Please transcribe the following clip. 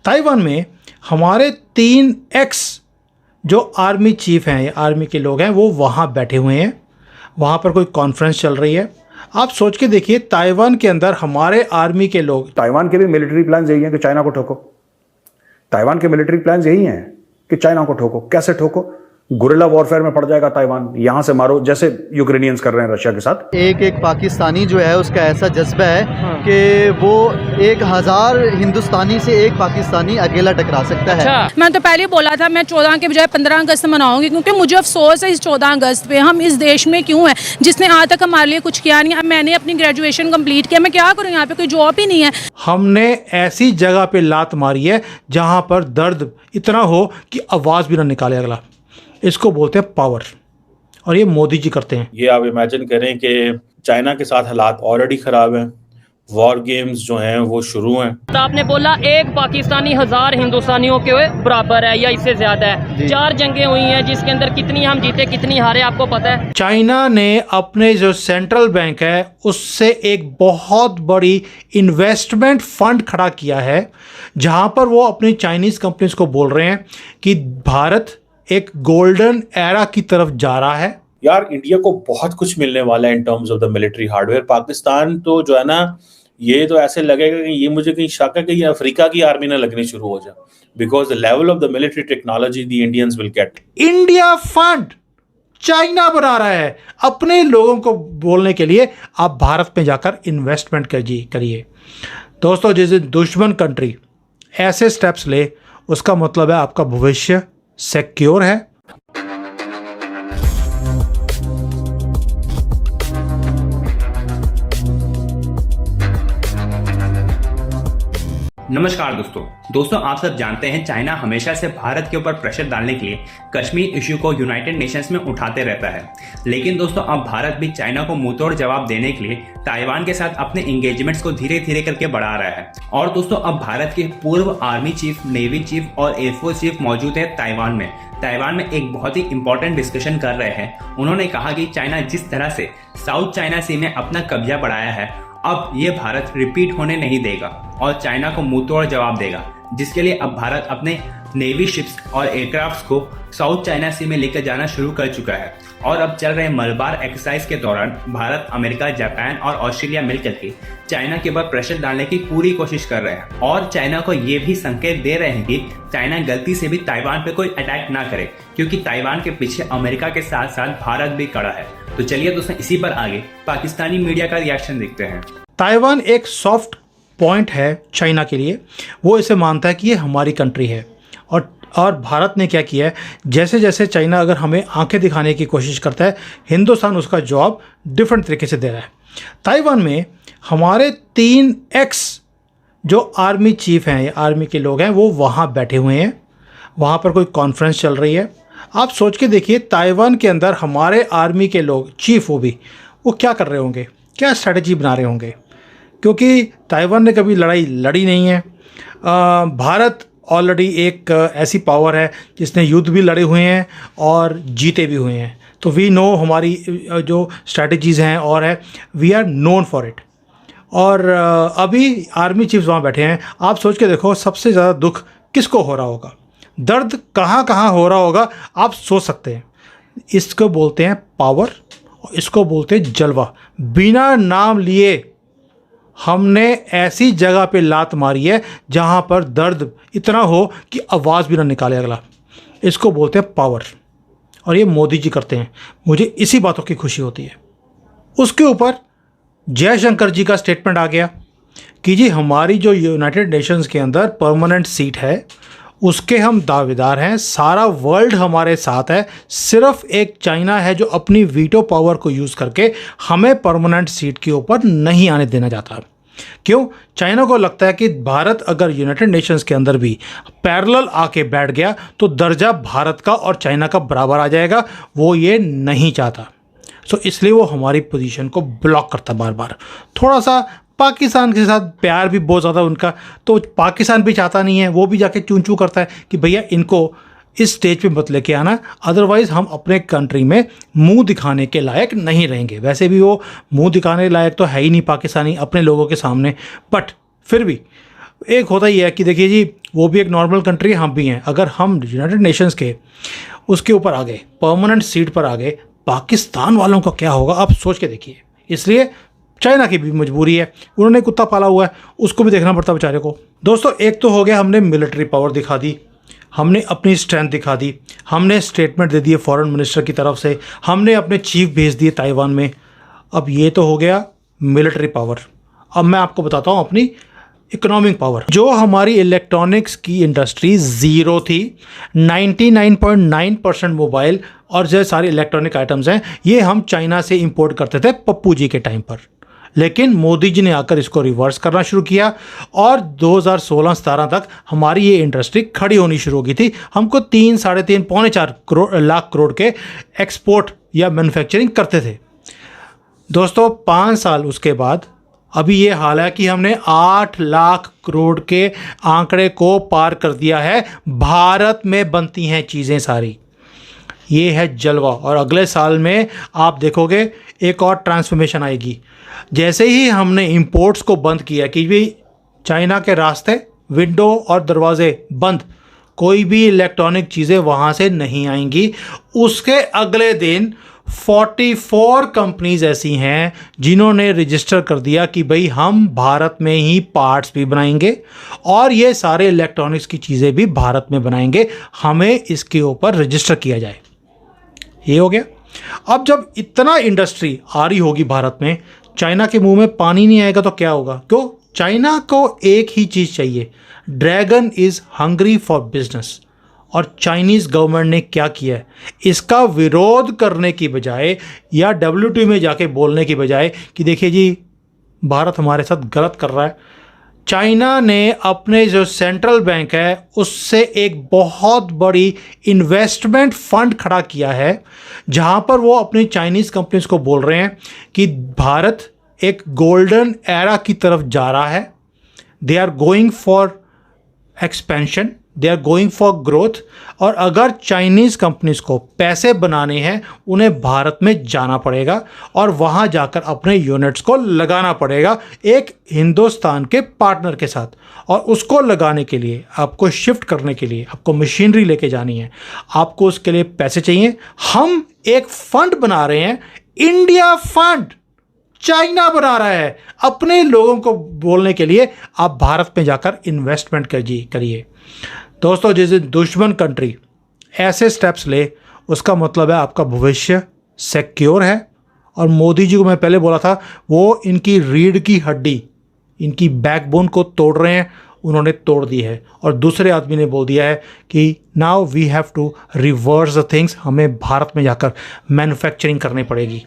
Taiwan में हमारे 3 x जो आर्मी चीफ हैं, आर्मी के लोग हैं, वो वहाँ बैठे हुए हैं। वहाँ पर कोई कॉन्फ्रेंस चल रही है। आप सोच के देखिए, ताइवान के अंदर हमारे आर्मी के लोग। ताइवान के भी मिलिट्री प्लान यही हैं कि चाइना को ठोको। ताइवान के मिलिट्री प्लान यही हैं कि चाइना को ठोको। कैसे ठोको? गुरिल्ला वॉरफेयर में पड़ जाएगा ताइवान, यहां से मारो, जैसे यूक्रेनियंस कर रहे हैं रशिया के साथ। एक पाकिस्तानी जो है उसका ऐसा जज्बा है कि वो 1000 हिंदुस्तानी से एक पाकिस्तानी अकेला टकरा सकता है। अच्छा। मैं तो पहले ही बोला था मैं 14 के बजाय 15 अगस्त मनाऊंगी, क्योंकि मुझे अफसोस है इस 14 अगस्त पे हम इस देश में क्यों हैं जिसने आज तक हमारे लिए कुछ किया नहीं। अब मैंने अपनी ग्रेजुएशन कंप्लीट किया, मैं क्या करूँ, यहाँ पे कोई जॉब ही नहीं है। हमने ऐसी जगह पे लात मारी है जहां पर दर्द इतना हो कि आवाज़ भी ना निकाले अगला। इसको बोलते हैं पावर, और ये मोदी जी करते हैं। ये आप इमेजिन करें कि चाइना के साथ हालात ऑलरेडी ख़राब हैं, वॉर गेम्स जो हैं वो शुरू हैं। तो आपने बोला एक पाकिस्तानी 1000 हिंदुस्तानियों के बराबर है या इससे ज़्यादा है। 4 जंगें हुई हैं जिसके अंदर कितनी हम जीते कितनी हारे आपको पता है। चाइना ने अपने जो सेंट्रल बैंक है उससे एक बहुत बड़ी इन्वेस्टमेंट फंड खड़ा किया है, जहां पर वो अपनी चाइनीज़ कंपनीज को बोल रहे हैं कि भारत एक गोल्डन एरा की तरफ जा रहा है। यार इंडिया को बहुत कुछ मिलने वाला है in terms of the military hardware. Pakistan तो जो है ना, ये तो ऐसे लगेगा कि ये मुझे कहीं शक है कि ये अफ्रीका की आर्मी ना लगनी शुरू हो जाए, because the level of the military technology the Indians will get. India fund China बना रहा है अपने लोगों को बोलने के लिए, आप भारत में जाकर इन्वेस्टमेंट करिए। दोस्तों, जिस दिन दुश्मन कंट्री ऐसे स्टेप्स ले, उसका मतलब है आपका भविष्य सिक्योर है। नमस्कार दोस्तों, आप सब जानते हैं चाइना हमेशा से भारत के ऊपर प्रेशर डालने के लिए कश्मीर इश्यू को यूनाइटेड नेशंस में उठाते रहता है। लेकिन दोस्तों, अब भारत भी चाइना को मुंहतोड़ जवाब देने के लिए ताइवान के साथ अपने एंगेजमेंट्स को धीरे धीरे करके बढ़ा रहा है। और दोस्तों, अब भारत के पूर्व आर्मी चीफ, नेवी चीफ और एयरफोर्स चीफ मौजूद है ताइवान में एक बहुत ही इंपॉर्टेंट डिस्कशन कर रहे हैं। उन्होंने कहा कि चाइना जिस तरह से साउथ चाइना सी में अपना कब्जा बढ़ाया है, अब ये भारत रिपीट होने नहीं देगा और चाइना को मुंहतोड़ जवाब देगा, जिसके लिए अब भारत अपने नेवी शिप्स और एयरक्राफ्ट्स को साउथ चाइना सी में लेकर जाना शुरू कर चुका है। और अब चल रहे मलबार एक्सरसाइज के दौरान भारत, अमेरिका, जापान और ऑस्ट्रेलिया मिलकर के चाइना के ऊपर प्रेशर डालने की पूरी कोशिश कर रहे हैं और चाइना को ये भी संकेत दे रहे हैं कि चाइना गलती से भी ताइवान पे कोई अटैक ना करे, क्योंकि ताइवान के पीछे अमेरिका के साथ साथ भारत भी खड़ा है। तो चलिए दोस्तों, इसी पर आगे पाकिस्तानी मीडिया का रिएक्शन देखते हैं। ताइवान एक सॉफ्ट पॉइंट है चाइना के लिए। वो इसे मानता है कि ये हमारी कंट्री है। और भारत ने क्या किया है, जैसे जैसे चाइना अगर हमें आंखें दिखाने की कोशिश करता है, हिंदुस्तान उसका जवाब डिफरेंट तरीके से दे रहा है। ताइवान में हमारे 3 एक्स जो आर्मी चीफ हैं, आर्मी के लोग हैं, वो वहाँ बैठे हुए हैं। वहाँ पर कोई कॉन्फ्रेंस चल रही है। आप सोच के देखिए, ताइवान के अंदर हमारे आर्मी के लोग, चीफ वो क्या कर रहे होंगे, क्या स्ट्रैटेजी बना रहे होंगे, क्योंकि ताइवान ने कभी लड़ाई लड़ी नहीं है। भारत ऑलरेडी एक ऐसी पावर है जिसने युद्ध भी लड़े हुए हैं और जीते भी हुए हैं। तो वी नो हमारी जो स्ट्रैटेजीज़ हैं और है, we are known for it. और अभी आर्मी चीफ्स वहाँ बैठे हैं। आप सोच के देखो, सबसे ज़्यादा दुख किसको हो रहा होगा, दर्द कहाँ कहाँ हो रहा होगा, आप सोच सकते हैं। इसको बोलते हैं पावर, इसको बोलते हैं जलवा। बिना नाम लिए हमने ऐसी जगह पे लात मारी है जहां पर दर्द इतना हो कि आवाज़ भी ना निकाले अगला। इसको बोलते हैं पावर, और ये मोदी जी करते हैं। मुझे इसी बातों की खुशी होती है। उसके ऊपर जयशंकर जी का स्टेटमेंट आ गया कि जी हमारी जो यूनाइटेड नेशंस के अंदर परमानेंट सीट है, उसके हम दावेदार हैं, सारा वर्ल्ड हमारे साथ है। सिर्फ एक चाइना है जो अपनी वीटो पावर को यूज़ करके हमें परमानेंट सीट के ऊपर नहीं आने देना चाहता। क्यों? चाइना को लगता है कि भारत अगर यूनाइटेड नेशंस के अंदर भी पैरेलल आके बैठ गया तो दर्जा भारत का और चाइना का बराबर आ जाएगा। वो ये नहीं चाहता। सो इसलिए वो हमारी पोजीशन को ब्लॉक करता बार बार। थोड़ा सा पाकिस्तान के साथ प्यार भी बहुत ज़्यादा उनका, तो पाकिस्तान भी चाहता नहीं है, वो भी जाके चूं चूं करता है कि भैया इनको इस स्टेज पे मत लेके आना, अदरवाइज़ हम अपने कंट्री में मुंह दिखाने के लायक नहीं रहेंगे। वैसे भी वो मुंह दिखाने लायक तो है ही नहीं पाकिस्तानी अपने लोगों के सामने, बट फिर भी एक होता ही है कि देखिए जी, वो भी एक नॉर्मल कंट्री, हम भी हैं। अगर हम यूनाइटेड नेशंस के उसके ऊपर आ गए, परमानेंट सीट पर आ गए, पाकिस्तान वालों का क्या होगा आप सोच के देखिए। इसलिए चाइना की भी मजबूरी है, उन्होंने कुत्ता पाला हुआ है, उसको भी देखना पड़ता है बेचारे को। दोस्तों, एक तो हो गया हमने मिलिट्री पावर दिखा दी, हमने अपनी स्ट्रेंथ दिखा दी, हमने स्टेटमेंट दे दिए फॉरेन मिनिस्टर की तरफ से, हमने अपने चीफ भेज दिए ताइवान में। अब ये तो हो गया मिलिट्री पावर। अब मैं आपको बताता हूँ अपनी इकोनॉमिक पावर। जो हमारी इलेक्ट्रॉनिक्स की इंडस्ट्री ज़ीरो थी, 99.9% मोबाइल और जो सारे इलेक्ट्रॉनिक आइटम्स हैं ये हम चाइना से इंपोर्ट करते थे पप्पू जी के टाइम पर। लेकिन मोदी जी ने आकर इसको रिवर्स करना शुरू किया और 2016-17 तक हमारी ये इंडस्ट्री खड़ी होनी शुरू हो गई थी। हमको 3, 3.5, पौने 4 लाख करोड़ के एक्सपोर्ट या मैन्युफैक्चरिंग करते थे। दोस्तों, 5 साल उसके बाद अभी ये हाल है कि हमने 8 लाख करोड़ के आंकड़े को पार कर दिया है। भारत में बनती हैं चीज़ें सारी, ये है जलवा। और अगले साल में आप देखोगे एक और ट्रांसफॉर्मेशन आएगी। जैसे ही हमने इंपोर्ट्स को बंद किया कि भी चाइना के रास्ते, विंडो और दरवाजे बंद, कोई भी इलेक्ट्रॉनिक चीज़ें वहाँ से नहीं आएंगी, उसके अगले दिन 44 कंपनीज ऐसी हैं जिन्होंने रजिस्टर कर दिया कि भाई हम भारत में ही पार्ट्स भी बनाएंगे और ये सारे इलेक्ट्रॉनिक्स की चीज़ें भी भारत में बनाएंगे, हमें इसके ऊपर रजिस्टर किया जाए। ये हो गया। अब जब इतना इंडस्ट्री आ रही होगी भारत में, चाइना के मुंह में पानी नहीं आएगा तो क्या होगा? क्यों? चाइना को एक ही चीज़ चाहिए, dragon is hungry for business. और चाइनीज़ गवर्नमेंट ने क्या किया है, इसका विरोध करने की बजाय या WTO में जाके बोलने की बजाय कि देखिए जी भारत हमारे साथ गलत कर रहा है, चाइना ने अपने जो सेंट्रल बैंक है उससे एक बहुत बड़ी इन्वेस्टमेंट फंड खड़ा किया है, जहां पर वो अपनी चाइनीज़ कंपनीज को बोल रहे हैं कि भारत एक गोल्डन एरा की तरफ जा रहा है। They are going for expansion, they are going for growth. और अगर चाइनीज़ कंपनीज को पैसे बनाने हैं उन्हें भारत में जाना पड़ेगा और वहाँ जाकर अपने यूनिट्स को लगाना पड़ेगा एक हिंदुस्तान के पार्टनर के साथ। और उसको लगाने के लिए, आपको शिफ्ट करने के लिए आपको मशीनरी लेके जानी है, आपको उसके लिए पैसे चाहिए। हम एक फंड बना रहे हैं, इंडिया फंड। चाइना बना रहा है अपने लोगों को बोलने के लिए आप भारत में जाकर इन्वेस्टमेंट करिए। दोस्तों, जिस दुश्मन कंट्री ऐसे स्टेप्स ले, उसका मतलब है आपका भविष्य सिक्योर है। और मोदी जी को मैं पहले बोला था, वो इनकी रीढ़ की हड्डी, इनकी बैकबोन को तोड़ रहे हैं, उन्होंने तोड़ दी है। और दूसरे आदमी ने बोल दिया है कि now we have to reverse the things, हमें भारत में जाकर मैन्युफैक्चरिंग करनी पड़ेगी।